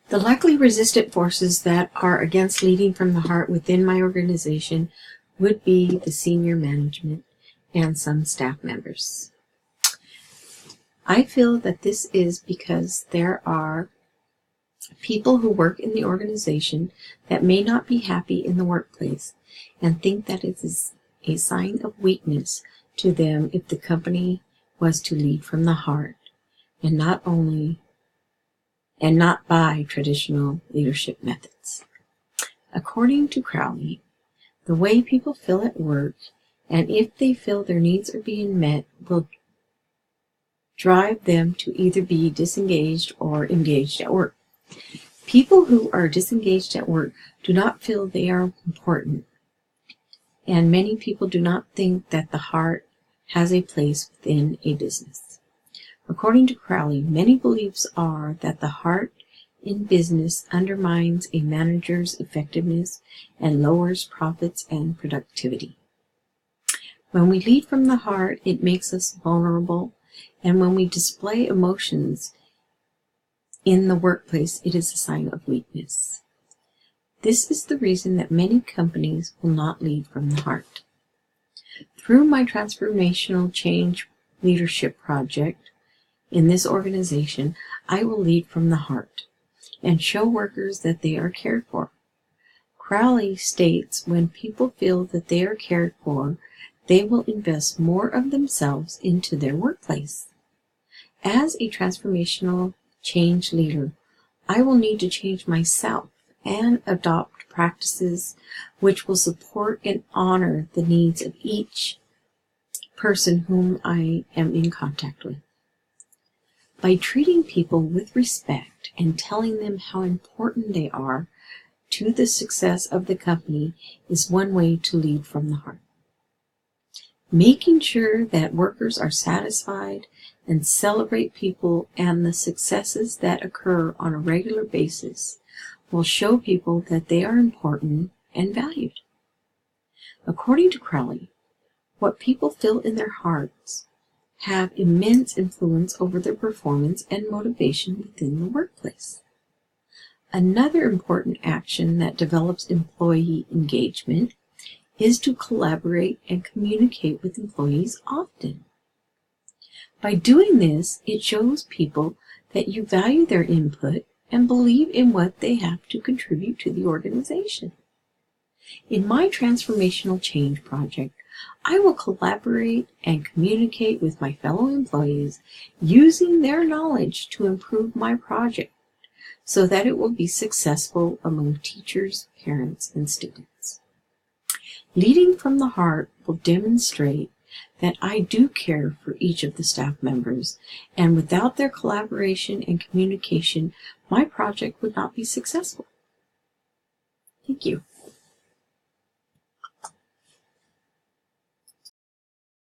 The likely resistant forces that are against leading from the heart within my organization would be the senior management and some staff members. I feel that this is because there are people who work in the organization that may not be happy in the workplace and think that it is a sign of weakness to them if the company was to lead from the heart and not by traditional leadership methods. According to Crowley, the way people feel at work and if they feel their needs are being met will drive them to either be disengaged or engaged at work. People who are disengaged at work do not feel they are important, and many people do not think that the heart has a place within a business. According to Crowley, many beliefs are that the heart in business undermines a manager's effectiveness and lowers profits and productivity. When we lead from the heart, it makes us vulnerable, and when we display emotions in the workplace, it is a sign of weakness. This is the reason that many companies will not lead from the heart. Through my transformational change leadership project in this organization, I will lead from the heart and show workers that they are cared for. Crowley states when people feel that they are cared for, they will invest more of themselves into their workplace. As a transformational change leader, I will need to change myself and adopt practices which will support and honor the needs of each person whom I am in contact with. By treating people with respect and telling them how important they are to the success of the company is one way to lead from the heart. Making sure that workers are satisfied and celebrate people and the successes that occur on a regular basis will show people that they are important and valued. According to Crowley, what people feel in their hearts have immense influence over their performance and motivation within the workplace. Another important action that develops employee engagement is to collaborate and communicate with employees often. By doing this, it shows people that you value their input and believe in what they have to contribute to the organization. In my transformational change project, I will collaborate and communicate with my fellow employees using their knowledge to improve my project so that it will be successful among teachers, parents, and students. Leading from the heart will demonstrate that I do care for each of the staff members, and without their collaboration and communication, my project would not be successful. Thank you.